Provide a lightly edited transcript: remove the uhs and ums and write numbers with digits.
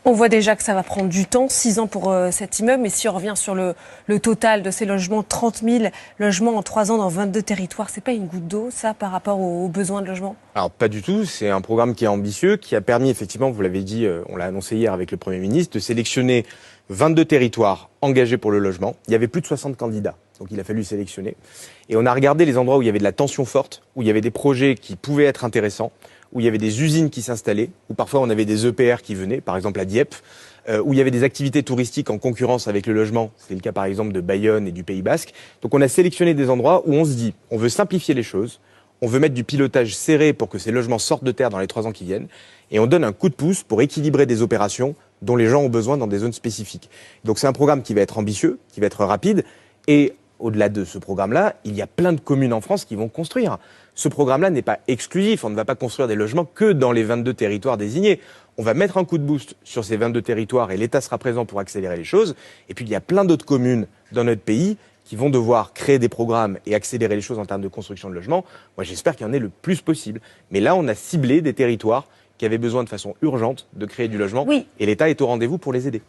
On voit déjà que ça va prendre du temps, 6 ans pour cet immeuble. Mais si on revient sur le total de ces logements, 30 000 logements en 3 ans dans 22 territoires, c'est pas une goutte d'eau, ça, par rapport aux besoins de logement? Alors pas du tout, c'est un programme qui est ambitieux, qui a permis effectivement, vous l'avez dit, on l'a annoncé hier avec le Premier ministre, de sélectionner 22 territoires engagés pour le logement. Il y avait plus de 60 candidats, donc il a fallu sélectionner. Et on a regardé les endroits où il y avait de la tension forte, où il y avait des projets qui pouvaient être intéressants, où il y avait des usines qui s'installaient, où parfois on avait des EPR qui venaient, par exemple à Dieppe, où il y avait des activités touristiques en concurrence avec le logement. C'est le cas par exemple de Bayonne et du Pays Basque. Donc on a sélectionné des endroits où on se dit, on veut simplifier les choses, on veut mettre du pilotage serré pour que ces logements sortent de terre dans les 3 ans qui viennent, et on donne un coup de pouce pour équilibrer des opérations dont les gens ont besoin dans des zones spécifiques. Donc c'est un programme qui va être ambitieux, qui va être rapide, et au-delà de ce programme-là, il y a plein de communes en France qui vont construire. Ce programme-là n'est pas exclusif, on ne va pas construire des logements que dans les 22 territoires désignés. On va mettre un coup de boost sur ces 22 territoires et l'État sera présent pour accélérer les choses. Et puis il y a plein d'autres communes dans notre pays qui vont devoir créer des programmes et accélérer les choses en termes de construction de logements. Moi j'espère qu'il y en ait le plus possible. Mais là on a ciblé des territoires qui avaient besoin de façon urgente de créer du logement, Oui. et l'État est au rendez-vous pour les aider.